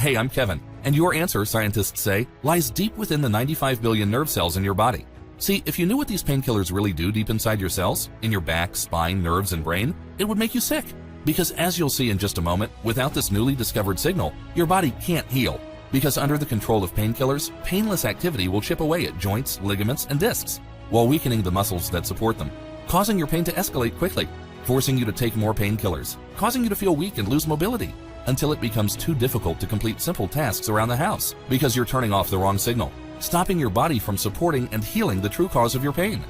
Hey, I'm Kevin, and your answer, scientists say, lies deep within the 95 billion nerve cells in your body. See, if you knew what these painkillers really do deep inside your cells, in your back, spine, nerves, and brain, it would make you sick. Because as you'll see in just a moment, without this newly discovered signal, your body can't heal. Because under the control of painkillers, painless activity will chip away at joints, ligaments, and discs, while weakening the muscles that support them, causing your pain to escalate quickly, forcing you to take more painkillers, causing you to feel weak and lose mobility, until it becomes too difficult to complete simple tasks around the house because you're turning off the wrong signal, stopping your body from supporting and healing the true cause of your pain.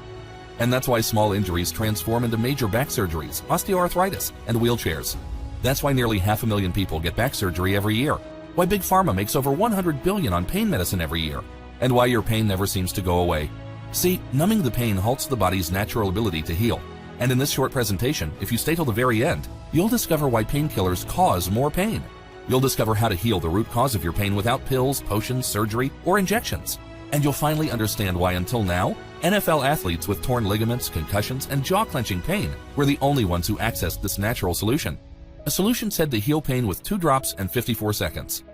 And that's why small injuries transform into major back surgeries, osteoarthritis, and wheelchairs. That's why nearly 500,000 people get back surgery every year, why Big Pharma makes over $100 billion on pain medicine every year, and why your pain never seems to go away. See, numbing the pain halts the body's natural ability to heal. And in this short presentation, if you stay till the very end, you'll discover why painkillers cause more pain. You'll discover how to heal the root cause of your pain without pills, potions, surgery, or injections. And you'll finally understand why until now, NFL athletes with torn ligaments, concussions, and jaw-clenching pain were the only ones who accessed this natural solution. A solution said to heal pain with 2 drops and 54 seconds.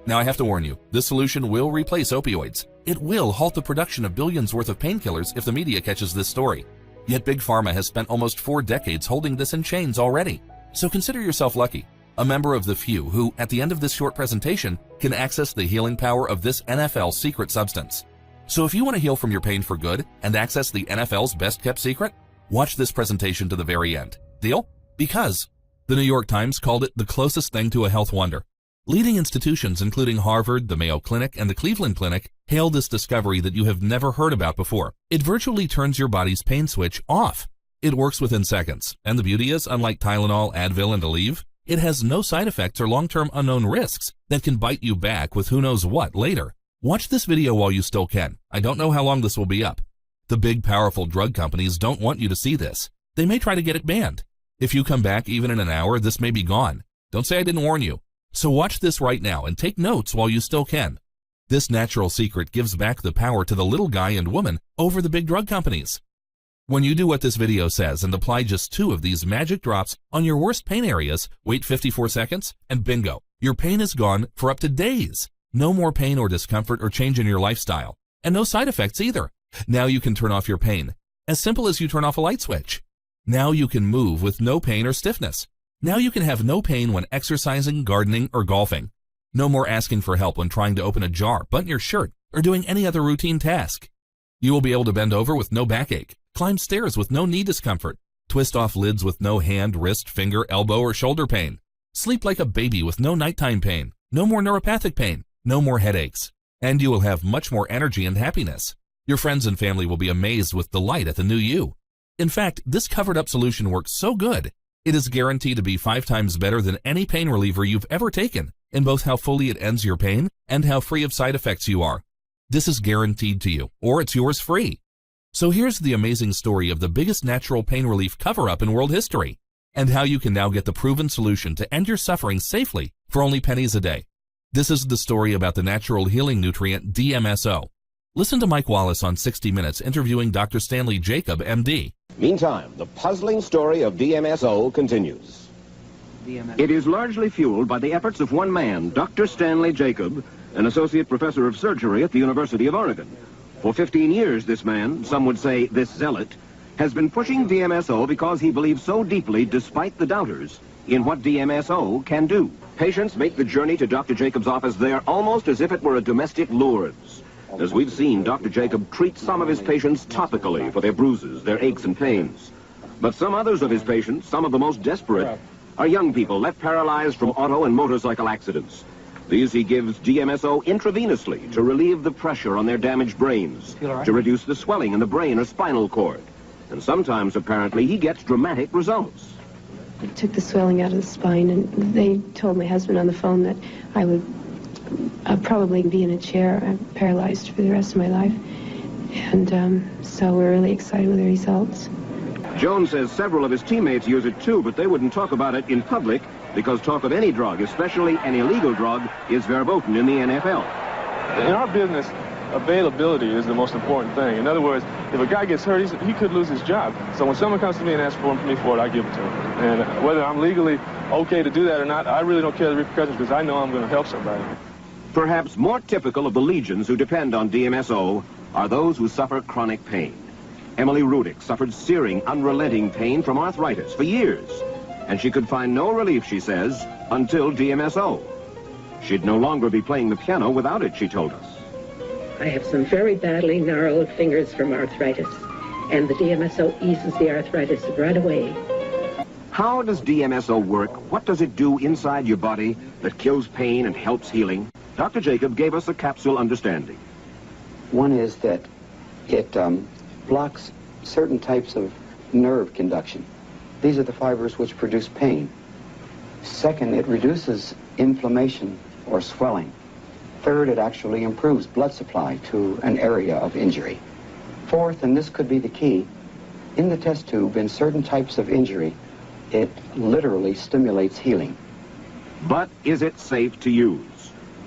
Now I have to warn you, this solution will replace opioids. It will halt the production of billions worth of painkillers if the media catches this story. Yet Big Pharma has spent almost 4 decades holding this in chains already. So consider yourself lucky, a member of the few who, at the end of this short presentation, can access the healing power of this NFL secret substance. So if you want to heal from your pain for good and access the NFL's best-kept secret, watch this presentation to the very end. Deal? Because the New York Times called it the closest thing to a health wonder. Leading institutions including Harvard, the Mayo Clinic, and the Cleveland Clinic hail this discovery that you have never heard about before. It virtually turns your body's pain switch off. It works within seconds, and the beauty is, unlike Tylenol, Advil, and Aleve, it has no side effects or long-term unknown risks that can bite you back with who knows what later. Watch this video while you still can. I don't know how long this will be up. The big, powerful drug companies don't want you to see this. They may try to get it banned. If you come back even in an hour, this may be gone. Don't say I didn't warn you. So watch this right now and take notes while you still can. This natural secret gives back the power to the little guy and woman over the big drug companies. When you do what this video says and apply just 2 of these magic drops on your worst pain areas, wait 54 seconds, and bingo, your pain is gone for up to days. No more pain or discomfort or change in your lifestyle, and no side effects either. Now you can turn off your pain, as simple as you turn off a light switch. Now you can move with no pain or stiffness. Now you can have no pain when exercising, gardening, or golfing. No more asking for help when trying to open a jar, button your shirt, or doing any other routine task. You will be able to bend over with no backache, climb stairs with no knee discomfort, twist off lids with no hand, wrist, finger, elbow, or shoulder pain, sleep like a baby with no nighttime pain, no more neuropathic pain, no more headaches, and you will have much more energy and happiness. Your friends and family will be amazed with delight at the new you. In fact, this covered-up solution works so good, it is guaranteed to be 5 times better than any pain reliever you've ever taken, in both how fully it ends your pain and how free of side effects you are. This is guaranteed to you, or it's yours free. So here's the amazing story of the biggest natural pain relief cover-up in world history, and how you can now get the proven solution to end your suffering safely for only pennies a day. This is the story about the natural healing nutrient DMSO. Listen to Mike Wallace on 60 Minutes interviewing Dr. Stanley Jacob, MD. Meantime, the puzzling story of DMSO continues. It is largely fueled by the efforts of one man, Dr. Stanley Jacob, an associate professor of surgery at the University of Oregon. For 15 years, this man, some would say this zealot, has been pushing DMSO because he believes so deeply, despite the doubters, in what DMSO can do. Patients make the journey to Dr. Jacob's office there almost as if it were a domestic Lourdes. As we've seen, Dr. Jacob treats some of his patients topically for their bruises, their aches and pains. But some others of his patients, some of the most desperate, are young people left paralyzed from auto and motorcycle accidents. These he gives DMSO intravenously to relieve the pressure on their damaged brains, to reduce the swelling in the brain or spinal cord. And sometimes, apparently, he gets dramatic results. I took the swelling out of the spine, and they told my husband on the phone that I would probably be in a chair, paralyzed for the rest of my life. And so we're really excited with the results. Jones says several of his teammates use it too, but they wouldn't talk about it in public because talk of any drug, especially an illegal drug, is verboten in the NFL. In our business, availability is the most important thing. In other words, if a guy gets hurt, he could lose his job. So when someone comes to me and asks for me for it, I give it to him. And whether I'm legally okay to do that or not, I really don't care the repercussions because I know I'm going to help somebody. Perhaps more typical of the legions who depend on DMSO are those who suffer chronic pain. Emily Rudick suffered searing, unrelenting pain from arthritis for years, and she could find no relief, she says, until DMSO. She'd no longer be playing the piano without it, she told us. I have some very badly gnarled fingers from arthritis, and the DMSO eases the arthritis right away. How does DMSO work? What does it do inside your body that kills pain and helps healing? Dr. Jacob gave us a capsule understanding. One is that it blocks certain types of nerve conduction. These are the fibers which produce pain. Second, it reduces inflammation or swelling. Third, it actually improves blood supply to an area of injury. Fourth, and this could be the key, in the test tube, in certain types of injury, it literally stimulates healing. But is it safe to use?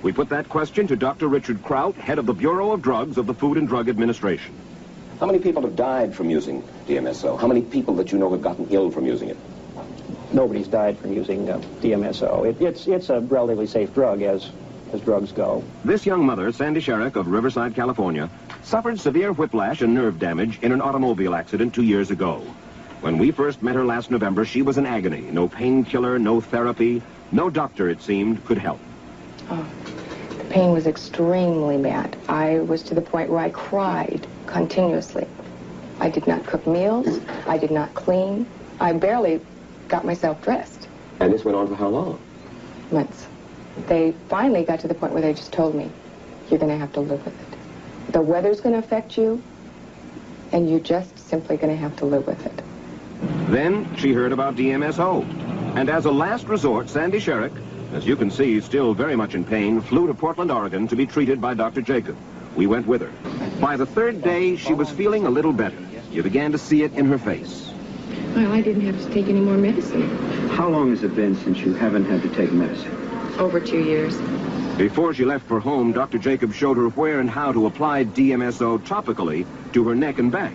We put that question to Dr. Richard Kraut, head of the Bureau of Drugs of the Food and Drug Administration. How many people have died from using DMSO? How many people that you know have gotten ill from using it? Nobody's died from using DMSO. It's a relatively safe drug as drugs go. This young mother, Sandy Sherrick of Riverside, California, suffered severe whiplash and nerve damage in an automobile accident 2 years ago. When we first met her last November, she was in agony. No painkiller, no therapy, no doctor, it seemed, could help. Oh, the pain was extremely bad. I was to the point where I cried continuously. I did not cook meals. I did not clean. I barely got myself dressed. And this went on for how long? Months. They finally got to the point where they just told me, you're going to have to live with it. The weather's going to affect you, and you're just simply going to have to live with it. Then she heard about DMSO. And as a last resort, Sandy Sherrick, as you can see, still very much in pain, flew to Portland, Oregon to be treated by Dr. Jacob. We went with her. By the third day, she was feeling a little better. You began to see it in her face. Well, I didn't have to take any more medicine. How long has it been since you haven't had to take medicine? Over 2 years. Before she left for home, Dr. Jacob showed her where and how to apply DMSO topically to her neck and back.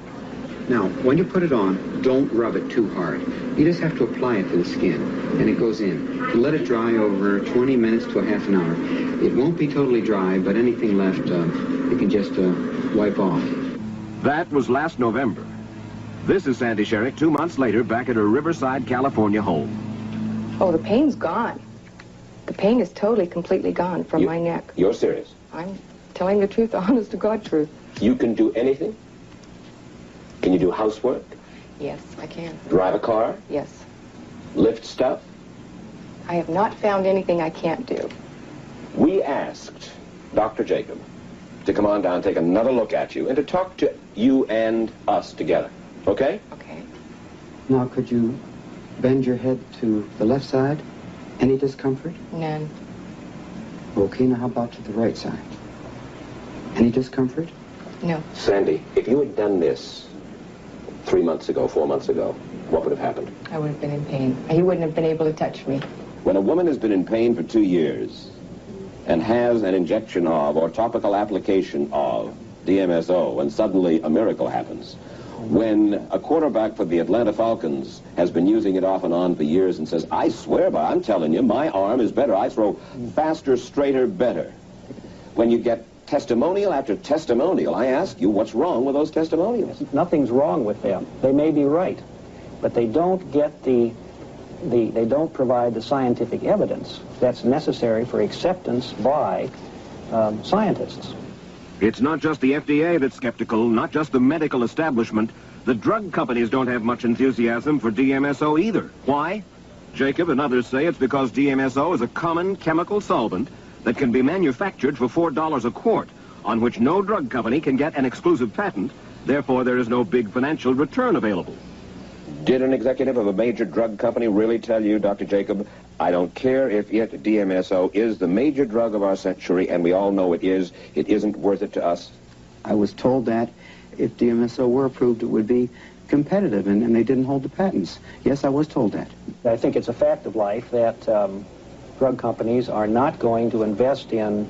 Now, when you put it on, don't rub it too hard. You just have to apply it to the skin, and it goes in. You let it dry over 20 minutes to a half an hour. It won't be totally dry, but anything left, you can just wipe off. That was last November. This is Sandy Sherrick 2 months later back at her Riverside, California home. Oh, the pain's gone. The pain is totally, completely gone from my neck. You're serious? I'm telling the truth, the honest to God truth. You can do anything? Can you do housework? Yes, I can. Drive a car? Yes. Lift stuff? I have not found anything I can't do. We asked Dr. Jacob to come on down, take another look at you, and to talk to you and us together. Okay? Okay. Now, could you bend your head to the left side? Any discomfort? None. Okay, now how about to the right side? Any discomfort? No. Sandy, if you had done this 3 months ago, 4 months ago, what would have happened? I would have been in pain. He wouldn't have been able to touch me. When a woman has been in pain for 2 years and has an injection of or topical application of DMSO, and suddenly a miracle happens, when a quarterback for the Atlanta Falcons has been using it off and on for years and says, I swear by, I'm telling you, my arm is better. I throw faster, straighter, better. When you get testimonial after testimonial, I ask you, what's wrong with those testimonials? Nothing's wrong with them. They may be right, but they don't get they don't provide the scientific evidence that's necessary for acceptance by scientists. It's not just the FDA that's skeptical, not just the medical establishment. The drug companies don't have much enthusiasm for DMSO either. Why? Jacob and others say it's because DMSO is a common chemical solvent that can be manufactured for $4 a quart, on which no drug company can get an exclusive patent. Therefore, there is no big financial return available. Did an executive of a major drug company really tell you, Dr. Jacob, I don't care if DMSO is the major drug of our century, and we all know it isn't worth it to us? I was told that if DMSO were approved, it would be competitive, and they didn't hold the patents. Yes, I was told that. I think it's a fact of life that drug companies are not going to invest in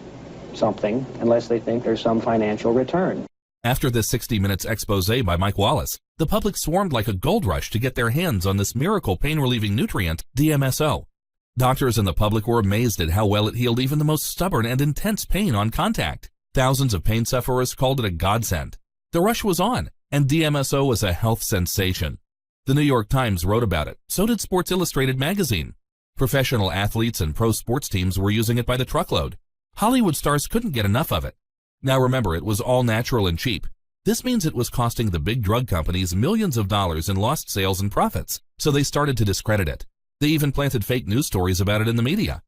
something unless they think there's some financial return. After this 60 Minutes expose by Mike Wallace, the public swarmed like a gold rush to get their hands on this miracle pain-relieving nutrient, DMSO. Doctors and the public were amazed at how well it healed even the most stubborn and intense pain on contact. Thousands of pain sufferers called it a godsend. The rush was on, and DMSO was a health sensation. The New York Times wrote about it. So did Sports Illustrated magazine. Professional athletes and pro sports teams were using it by the truckload. Hollywood stars couldn't get enough of it. Now remember, it was all natural and cheap. This means it was costing the big drug companies millions of dollars in lost sales and profits, so they started to discredit it. They even planted fake news stories about it in the media.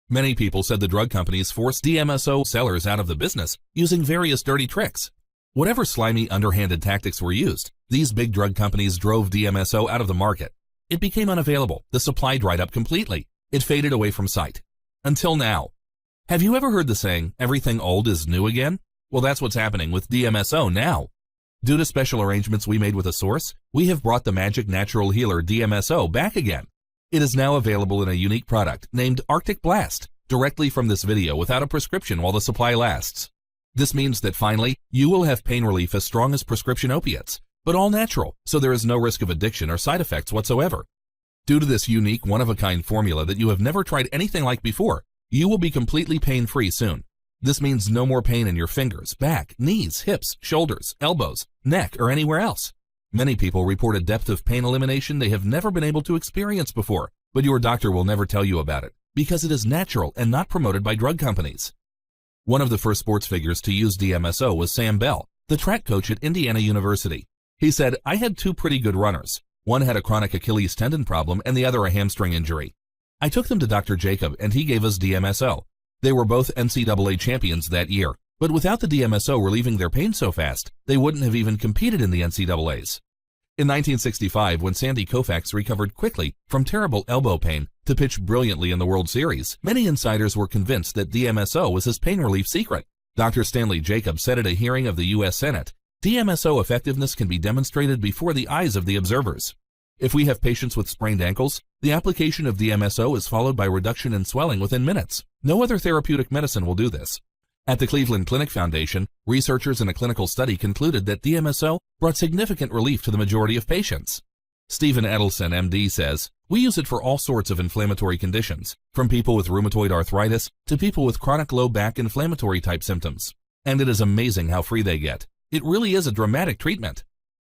Many people said the drug companies forced DMSO sellers out of the business using various dirty tricks. Whatever slimy, underhanded tactics were used, these big drug companies drove DMSO out of the market. It became unavailable. The supply dried up completely. It faded away from sight. Until now. Have you ever heard the saying, everything old is new again? Well, that's what's happening with DMSO now. Due to special arrangements we made with a source, we have brought the magic natural healer DMSO back again. It is now available in a unique product named Arcticblast, directly from this video without a prescription while the supply lasts. This means that finally, you will have pain relief as strong as prescription opiates, but all natural, so there is no risk of addiction or side effects whatsoever. Due to this unique, one-of-a-kind formula that you have never tried anything like before, you will be completely pain-free soon. This means no more pain in your fingers, back, knees, hips, shoulders, elbows, neck, or anywhere else. Many people report a depth of pain elimination they have never been able to experience before, but your doctor will never tell you about it because it is natural and not promoted by drug companies. One of the first sports figures to use DMSO was Sam Bell, the track coach at Indiana University. He said, "I had two pretty good runners. One had a chronic Achilles tendon problem and the other a hamstring injury. I took them to Dr. Jacob and he gave us DMSO. They were both NCAA champions that year, but without the DMSO relieving their pain so fast, they wouldn't have even competed in the NCAAs. In 1965, when Sandy Koufax recovered quickly from terrible elbow pain to pitch brilliantly in the World Series, many insiders were convinced that DMSO was his pain relief secret. Dr. Stanley Jacob said at a hearing of the U.S. Senate, DMSO effectiveness can be demonstrated before the eyes of the observers. If we have patients with sprained ankles, the application of DMSO is followed by reduction in swelling within minutes. No other therapeutic medicine will do this. At the Cleveland Clinic Foundation, researchers in a clinical study concluded that DMSO brought significant relief to the majority of patients. Stephen Edelson, MD, says, "We use it for all sorts of inflammatory conditions, from people with rheumatoid arthritis to people with chronic low back inflammatory type symptoms. And it is amazing how free they get. It really is a dramatic treatment."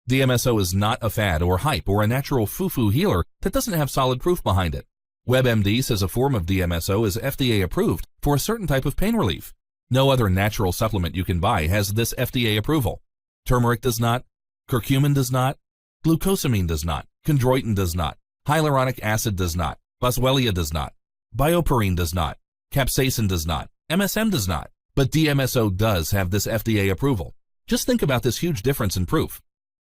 DMSO is not a fad or hype or a natural foo-foo healer that doesn't have solid proof behind it. WebMD says a form of DMSO is FDA approved for a certain type of pain relief. No other natural supplement you can buy has this FDA approval. Turmeric does not, curcumin does not, glucosamine does not, chondroitin does not, hyaluronic acid does not, boswellia does not, bioperine does not, capsaicin does not, MSM does not, but DMSO does have this FDA approval. Just think about this huge difference in proof.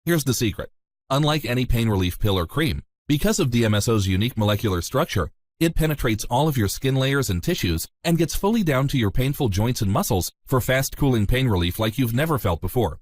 Here's the secret. Unlike any pain relief pill or cream, because of DMSO's unique molecular structure, it penetrates all of your skin layers and tissues and gets fully down to your painful joints and muscles for fast cooling pain relief like you've never felt before.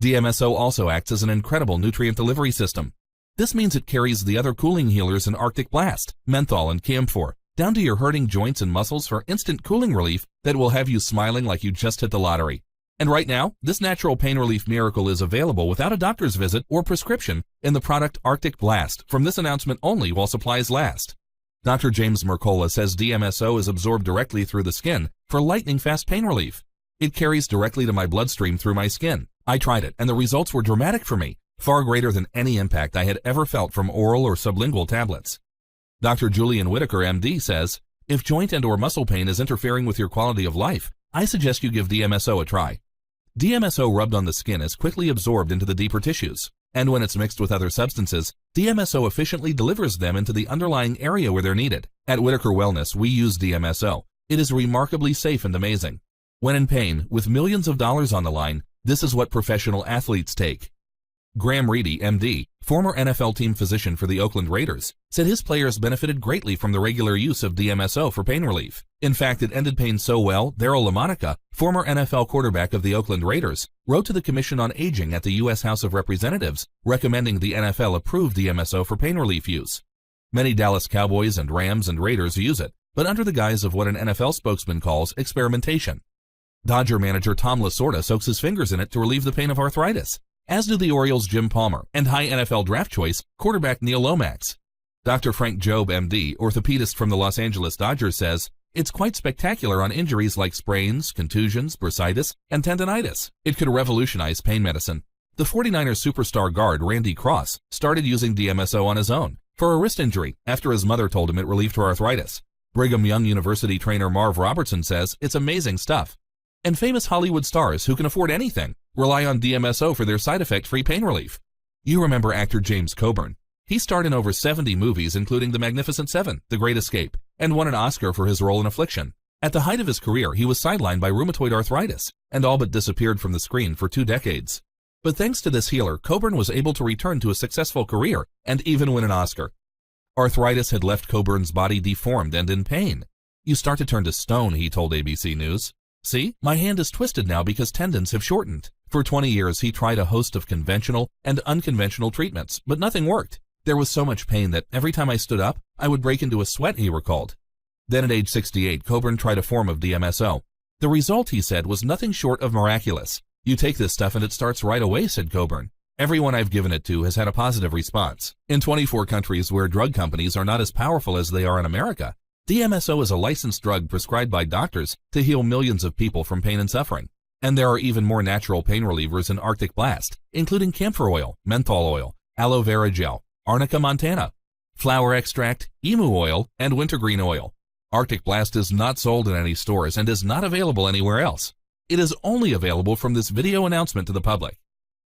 DMSO also acts as an incredible nutrient delivery system. This means it carries the other cooling healers in Arcticblast, menthol, and camphor down to your hurting joints and muscles for instant cooling relief that will have you smiling like you just hit the lottery. And right now, this natural pain relief miracle is available without a doctor's visit or prescription in the product Arcticblast from this announcement only while supplies last. Dr. James Mercola says DMSO is absorbed directly through the skin for lightning-fast pain relief. It carries directly to my bloodstream through my skin. I tried it, and the results were dramatic for me, far greater than any impact I had ever felt from oral or sublingual tablets. Dr. Julian Whitaker, MD, says, if joint and or muscle pain is interfering with your quality of life, I suggest you give DMSO a try. DMSO rubbed on the skin is quickly absorbed into the deeper tissues, and when it's mixed with other substances, DMSO efficiently delivers them into the underlying area where they're needed. At Whitaker Wellness, we use DMSO. It is remarkably safe and amazing. When in pain, with millions of dollars on the line, this is what professional athletes take. Graham Reedy, MD, former NFL team physician for the Oakland Raiders, said his players benefited greatly from the regular use of DMSO for pain relief. In fact, it ended pain so well, Darryl LaMonica, former NFL quarterback of the Oakland Raiders, wrote to the Commission on Aging at the U.S. House of Representatives recommending the NFL approve DMSO for pain relief use. Many Dallas Cowboys and Rams and Raiders use it, but under the guise of what an NFL spokesman calls experimentation. Dodger manager Tom Lasorda soaks his fingers in it to relieve the pain of arthritis, as do the Orioles' Jim Palmer and high NFL draft choice quarterback Neil Lomax. Dr. Frank Jobe, MD, orthopedist from the Los Angeles Dodgers, says, "It's quite spectacular on injuries like sprains, contusions, bursitis, and tendonitis. It could revolutionize pain medicine." The 49ers superstar guard Randy Cross started using DMSO on his own for a wrist injury after his mother told him it relieved her arthritis. Brigham Young University trainer Marv Robertson says it's amazing stuff. And famous Hollywood stars who can afford anything rely on DMSO for their side effect-free pain relief. You remember actor James Coburn. He starred in over 70 movies, including The Magnificent Seven, The Great Escape, and won an Oscar for his role in Affliction. At the height of his career, he was sidelined by rheumatoid arthritis and all but disappeared from the screen for 2 decades. But thanks to this healer, Coburn was able to return to a successful career and even win an Oscar. Arthritis had left Coburn's body deformed and in pain. "You start to turn to stone," he told ABC News. "See, my hand is twisted now because tendons have shortened." For 20 years, he tried a host of conventional and unconventional treatments, but nothing worked. "There was so much pain that every time I stood up, I would break into a sweat," he recalled. Then at age 68, Coburn tried a form of DMSO. "The result," he said, "was nothing short of miraculous. You take this stuff and it starts right away," said Coburn. "Everyone I've given it to has had a positive response." In 24 countries where drug companies are not as powerful as they are in America, DMSO is a licensed drug prescribed by doctors to heal millions of people from pain and suffering. And there are even more natural pain relievers in Arcticblast, including camphor oil, menthol oil, aloe vera gel, Arnica montana, flower extract, emu oil, and wintergreen oil. Arcticblast is not sold in any stores and is not available anywhere else. It is only available from this video announcement to the public.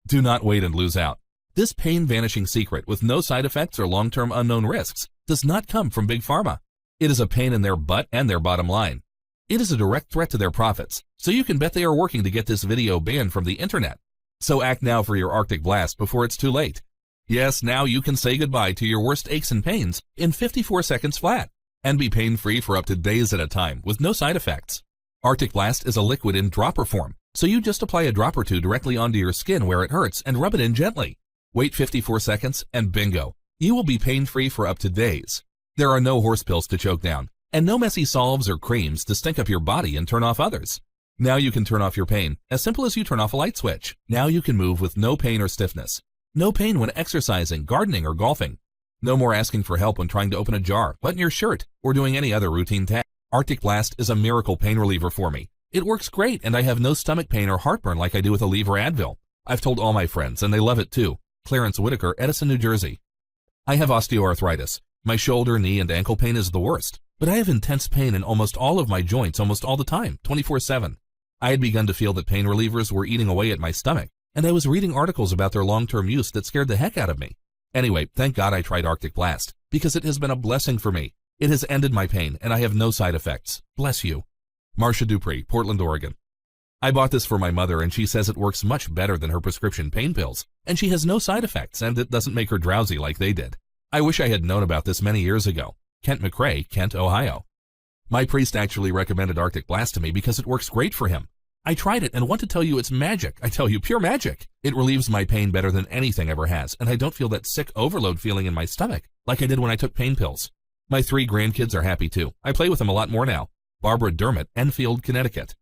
Do not wait and lose out. This pain-vanishing secret with no side effects or long-term unknown risks does not come from Big Pharma. It is a pain in their butt and their bottom line. It is a direct threat to their profits, so you can bet they are working to get this video banned from the internet. So act now for your Arcticblast before it's too late. Yes, now you can say goodbye to your worst aches and pains in 54 seconds flat and be pain-free for up to days at a time with no side effects. Arcticblast is a liquid in dropper form, so you just apply a drop or two directly onto your skin where it hurts and rub it in gently. Wait 54 seconds and bingo, you will be pain-free for up to days. There are no horse pills to choke down and no messy salves or creams to stink up your body and turn off others. Now you can turn off your pain as simple as you turn off a light switch. Now you can move with no pain or stiffness. No pain when exercising, gardening, or golfing. No more asking for help when trying to open a jar, button your shirt, or doing any other routine task. Arcticblast is a miracle pain reliever for me. It works great and I have no stomach pain or heartburn like I do with Aleve or Advil. I've told all my friends and they love it too. Clarence Whitaker, Edison, New Jersey. I have osteoarthritis. My shoulder, knee, and ankle pain is the worst, but I have intense pain in almost all of my joints almost all the time, 24/7. I had begun to feel that pain relievers were eating away at my stomach, and I was reading articles about their long-term use that scared the heck out of me. Anyway, thank God I tried Arcticblast, because it has been a blessing for me. It has ended my pain, and I have no side effects. Bless you. Marcia Dupree, Portland, Oregon. I bought this for my mother, and she says it works much better than her prescription pain pills, and she has no side effects, and it doesn't make her drowsy like they did. I wish I had known about this many years ago. Kent McRae, Kent, Ohio. My priest actually recommended Arcticblast to me because it works great for him. I tried it and want to tell you it's magic. I tell you, pure magic. It relieves my pain better than anything ever has, and I don't feel that sick overload feeling in my stomach like I did when I took pain pills. My 3 grandkids are happy too. I play with them a lot more now. Barbara Dermott, Enfield, Connecticut.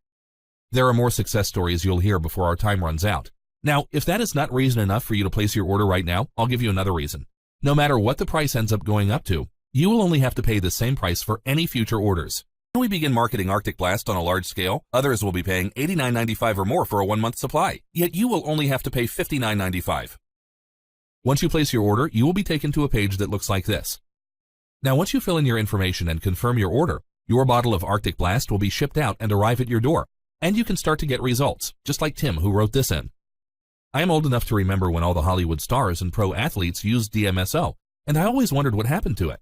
There are more success stories you'll hear before our time runs out. Now, if that is not reason enough for you to place your order right now, I'll give you another reason. No matter what the price ends up going up to, you will only have to pay the same price for any future orders. When we begin marketing Arcticblast on a large scale, others will be paying $89.95 or more for a 1-month supply, yet you will only have to pay $59.95. Once you place your order, you will be taken to a page that looks like this. Now, once you fill in your information and confirm your order, your bottle of Arcticblast will be shipped out and arrive at your door, and you can start to get results, just like Tim, who wrote this in. I am old enough to remember when all the Hollywood stars and pro athletes used DMSO, and I always wondered what happened to it.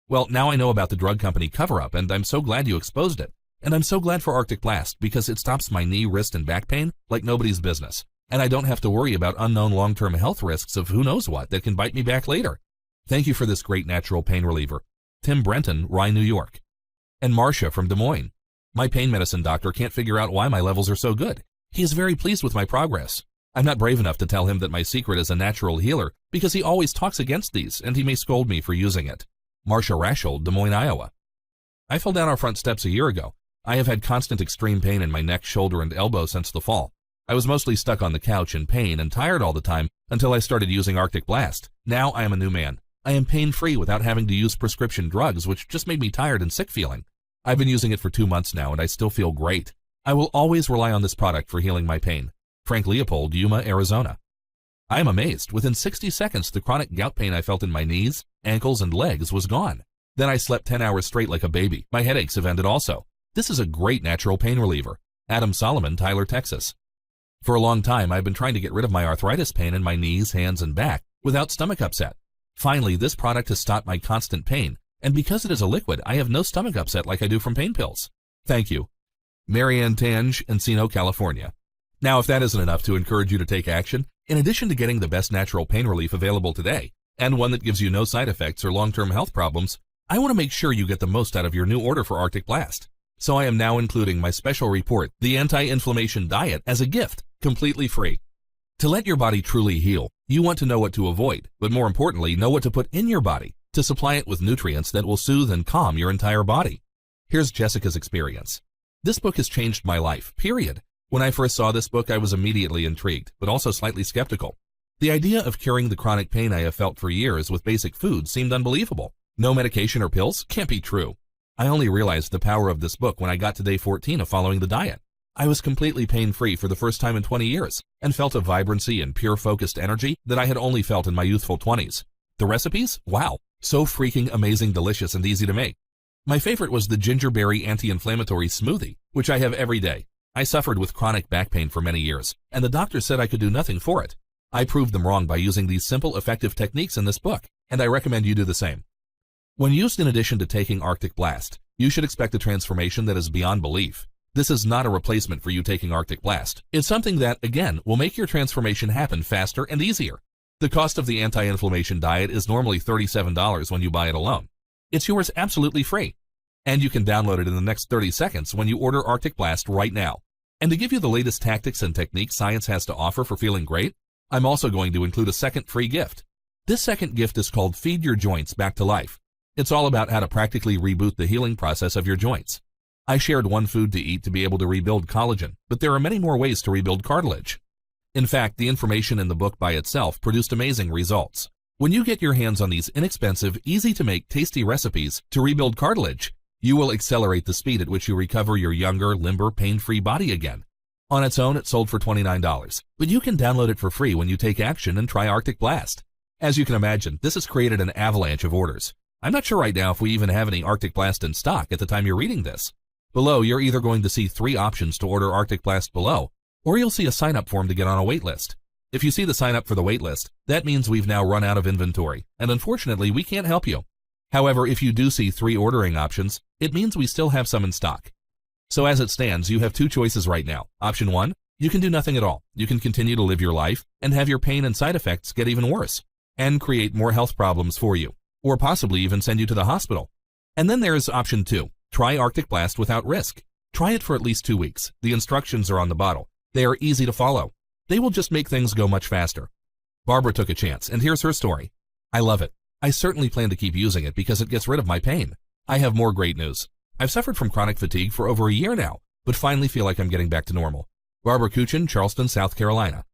Well, now I know about the drug company cover-up, and I'm so glad you exposed it. And I'm so glad for Arcticblast because it stops my knee, wrist, and back pain like nobody's business. And I don't have to worry about unknown long-term health risks of who knows what that can bite me back later. Thank you for this great natural pain reliever. Tim Brenton, Rye, New York. And Marcia from Des Moines. My pain medicine doctor can't figure out why my levels are so good. He is very pleased with my progress. I'm not brave enough to tell him that my secret is a natural healer because he always talks against these and he may scold me for using it. Marcia Rashel, Des Moines, Iowa. I fell down our front steps a year ago. I have had constant extreme pain in my neck, shoulder, and elbow since the fall. I was mostly stuck on the couch in pain and tired all the time until I started using Arcticblast. Now I am a new man. I am pain-free without having to use prescription drugs, which just made me tired and sick feeling. I've been using it for 2 months now, and I still feel great. I will always rely on this product for healing my pain. Frank Leopold, Yuma, Arizona. I am amazed. Within 60 seconds, the chronic gout pain I felt in my knees, ankles, and legs was gone. Then I slept 10 hours straight like a baby. My headaches have ended also. This is a great natural pain reliever. Adam Solomon, Tyler, Texas. For a long time, I've been trying to get rid of my arthritis pain in my knees, hands, and back without stomach upset. Finally, this product has stopped my constant pain, and because it is a liquid, I have no stomach upset like I do from pain pills. Thank you. Marianne Tange, Encino, California. Now, if that isn't enough to encourage you to take action, in addition to getting the best natural pain relief available today, and one that gives you no side effects or long-term health problems, I want to make sure you get the most out of your new order for Arcticblast. So I am now including my special report, The Anti-Inflammation Diet, as a gift, completely free. To let your body truly heal, you want to know what to avoid, but more importantly, know what to put in your body to supply it with nutrients that will soothe and calm your entire body. Here's Jessica's experience. This book has changed my life, period. When I first saw this book, I was immediately intrigued, but also slightly skeptical. The idea of curing the chronic pain I have felt for years with basic food seemed unbelievable. No medication or pills? Can't be true. I only realized the power of this book when I got to day 14 of following the diet. I was completely pain-free for the first time in 20 years and felt a vibrancy and pure focused energy that I had only felt in my youthful 20s. The recipes? Wow, so freaking amazing, delicious, and easy to make. My favorite was the gingerberry anti-inflammatory smoothie, which I have every day. I suffered with chronic back pain for many years, and the doctor said I could do nothing for it. I proved them wrong by using these simple, effective techniques in this book, and I recommend you do the same. When used in addition to taking Arcticblast, you should expect a transformation that is beyond belief. This is not a replacement for you taking Arcticblast. It's something that, again, will make your transformation happen faster and easier. The cost of the anti-inflammation diet is normally $37 when you buy it alone. It's yours absolutely free. And you can download it in the next 30 seconds when you order Arcticblast right now. And to give you the latest tactics and techniques science has to offer for feeling great, I'm also going to include a second free gift. This second gift is called Feed Your Joints Back to Life. It's all about how to practically reboot the healing process of your joints. I shared one food to eat to be able to rebuild collagen, but there are many more ways to rebuild cartilage. In fact, the information in the book by itself produced amazing results. When you get your hands on these inexpensive, easy-to-make, tasty recipes to rebuild cartilage, you will accelerate the speed at which you recover your younger, limber, pain-free body again. On its own, it sold for $29, but you can download it for free when you take action and try Arcticblast. As you can imagine, this has created an avalanche of orders. I'm not sure right now if we even have any Arcticblast in stock at the time you're reading this. Below, you're either going to see 3 options to order Arcticblast below, or you'll see a sign-up form to get on a wait list. If you see the sign-up for the wait list, that means we've now run out of inventory, and unfortunately, we can't help you. However, if you do see 3 ordering options, it means we still have some in stock. So as it stands, you have 2 choices right now. Option 1, you can do nothing at all. You can continue to live your life and have your pain and side effects get even worse and create more health problems for you, or possibly even send you to the hospital. And then there's option 2. Try Arcticblast without risk. Try it for at least 2 weeks. The instructions are on the bottle. They are easy to follow. They will just make things go much faster. Barbara took a chance, and here's her story. I love it. I certainly plan to keep using it because it gets rid of my pain. I have more great news. I've suffered from chronic fatigue for over a year now, but finally feel like I'm getting back to normal. Barbara Kuchin, Charleston, South Carolina.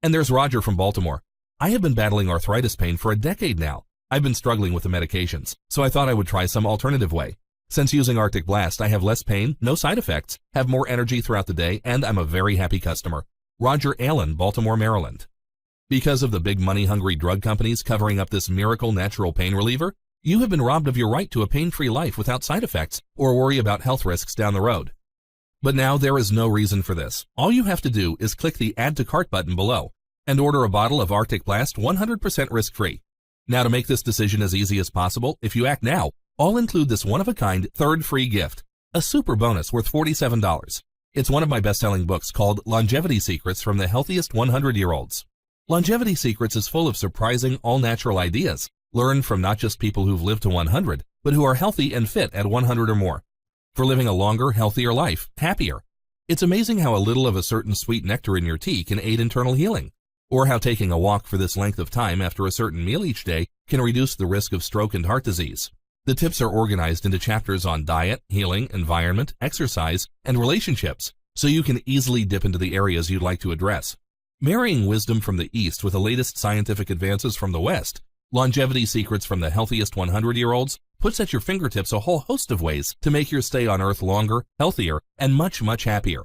And there's Roger from Baltimore. I have been battling arthritis pain for a decade now. I've been struggling with the medications, so I thought I would try some alternative way. Since using Arcticblast, I have less pain, no side effects, have more energy throughout the day, and I'm a very happy customer. Roger Allen, Baltimore, Maryland. Because of the big money-hungry drug companies covering up this miracle natural pain reliever, you have been robbed of your right to a pain-free life without side effects or worry about health risks down the road. But now there is no reason for this. All you have to do is click the Add to Cart button below and order a bottle of Arcticblast 100% risk-free. Now, to make this decision as easy as possible, if you act now, I'll include this one-of-a-kind third free gift, a super bonus worth $47. It's one of my best-selling books called Longevity Secrets from the Healthiest 100-Year-Olds. Longevity Secrets is full of surprising, all-natural ideas, learned from not just people who've lived to 100, but who are healthy and fit at 100 or more, for living a longer, healthier life, happier. It's amazing how a little of a certain sweet nectar in your tea can aid internal healing, or how taking a walk for this length of time after a certain meal each day can reduce the risk of stroke and heart disease. The tips are organized into chapters on diet, healing, environment, exercise, and relationships, so you can easily dip into the areas you'd like to address. Marrying wisdom from the East with the latest scientific advances from the West, longevity secrets from the healthiest 100-year-olds, puts at your fingertips a whole host of ways to make your stay on Earth longer, healthier, and much, much happier.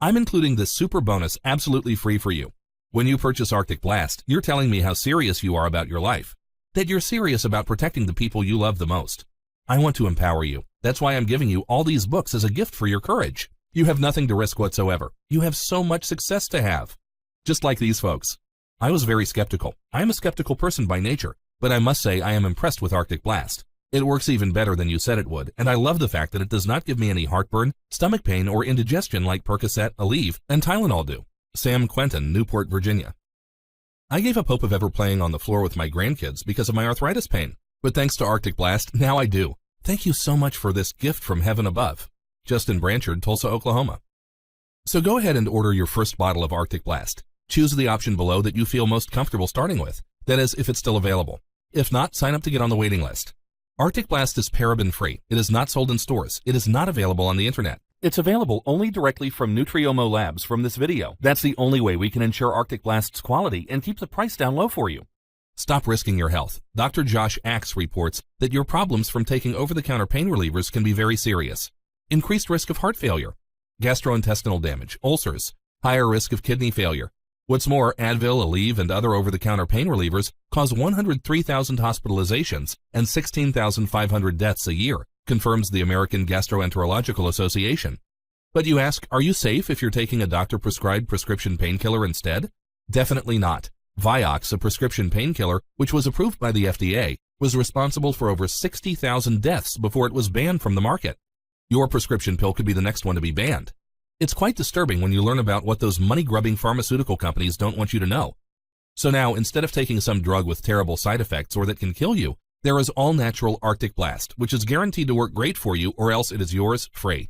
I'm including this super bonus absolutely free for you. When you purchase Arcticblast, you're telling me how serious you are about your life, that you're serious about protecting the people you love the most. I want to empower you. That's why I'm giving you all these books as a gift for your courage. You have nothing to risk whatsoever. You have so much success to have. Just like these folks. I was very skeptical. I am a skeptical person by nature, but I must say I am impressed with Arcticblast. It works even better than you said it would, and I love the fact that it does not give me any heartburn, stomach pain, or indigestion like Percocet, Aleve, and Tylenol do. Sam Quentin, Newport, Virginia. I gave up hope of ever playing on the floor with my grandkids because of my arthritis pain, but thanks to Arcticblast, now I do. Thank you so much for this gift from heaven above. Justin Branchard, Tulsa, Oklahoma. So go ahead and order your first bottle of Arcticblast. Choose the option below that you feel most comfortable starting with. That is, if it's still available. If not, sign up to get on the waiting list. Arcticblast is paraben-free. It is not sold in stores. It is not available on the internet. It's available only directly from Nutriomo Labs from this video. That's the only way we can ensure Arcticblast's quality and keep the price down low for you. Stop risking your health. Dr. Josh Axe reports that your problems from taking over-the-counter pain relievers can be very serious. Increased risk of heart failure, gastrointestinal damage, ulcers, higher risk of kidney failure. What's more, Advil, Aleve, and other over-the-counter pain relievers cause 103,000 hospitalizations and 16,500 deaths a year, confirms the American Gastroenterological Association. But you ask, are you safe if you're taking a doctor-prescribed prescription painkiller instead? Definitely not. Vioxx, a prescription painkiller, which was approved by the FDA, was responsible for over 60,000 deaths before it was banned from the market. Your prescription pill could be the next one to be banned. It's quite disturbing when you learn about what those money-grubbing pharmaceutical companies don't want you to know. So now, instead of taking some drug with terrible side effects or that can kill you, there is all-natural Arcticblast, which is guaranteed to work great for you, or else it is yours free.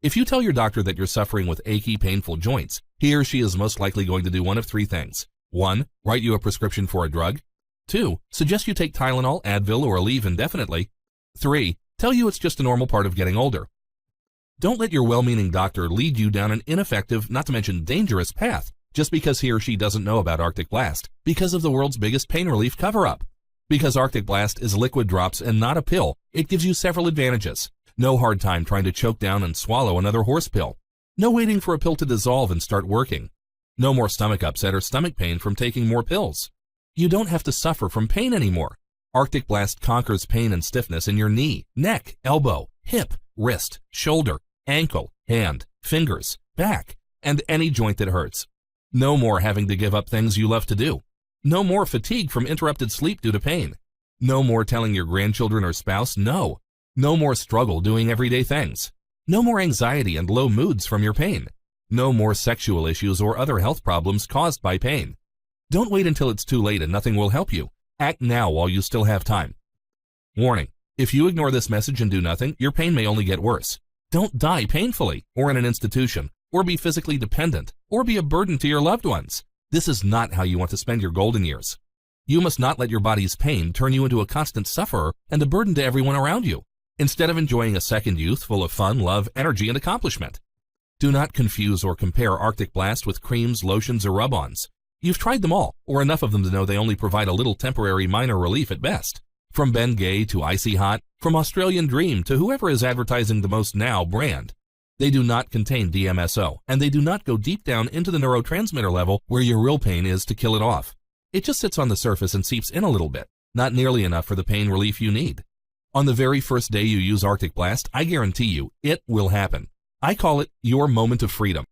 If you tell your doctor that you're suffering with achy, painful joints, he or she is most likely going to do one of three things. 1. Write you a prescription for a drug. 2. Suggest you take Tylenol, Advil, or Aleve indefinitely. 3. Tell you it's just a normal part of getting older. Don't let your well-meaning doctor lead you down an ineffective, not to mention dangerous path, just because he or she doesn't know about Arcticblast, because of the world's biggest pain relief cover-up. Because Arcticblast is liquid drops and not a pill, it gives you several advantages. No hard time trying to choke down and swallow another horse pill. No waiting for a pill to dissolve and start working. No more stomach upset or stomach pain from taking more pills. You don't have to suffer from pain anymore. Arcticblast conquers pain and stiffness in your knee, neck, elbow, hip, wrist, shoulder, ankle, hand, fingers, back, and any joint that hurts. No more having to give up things you love to do. No more fatigue from interrupted sleep due to pain. No more telling your grandchildren or spouse no. No more struggle doing everyday things. No more anxiety and low moods from your pain. No more sexual issues or other health problems caused by pain. Don't wait until it's too late and nothing will help you. Act now while you still have time. Warning: if you ignore this message and do nothing, your pain may only get worse. Don't die painfully, or in an institution, or be physically dependent, or be a burden to your loved ones. This is not how you want to spend your golden years. You must not let your body's pain turn you into a constant sufferer and a burden to everyone around you, instead of enjoying a second youth full of fun, love, energy, and accomplishment. Do not confuse or compare Arcticblast with creams, lotions, or rub-ons. You've tried them all, or enough of them to know they only provide a little temporary minor relief at best. From Ben Gay to Icy Hot, from Australian Dream to whoever is advertising the most now brand. They do not contain DMSO, and they do not go deep down into the neurotransmitter level where your real pain is to kill it off. It just sits on the surface and seeps in a little bit, not nearly enough for the pain relief you need. On the very first day you use Arcticblast, I guarantee you, it will happen. I call it your moment of freedom.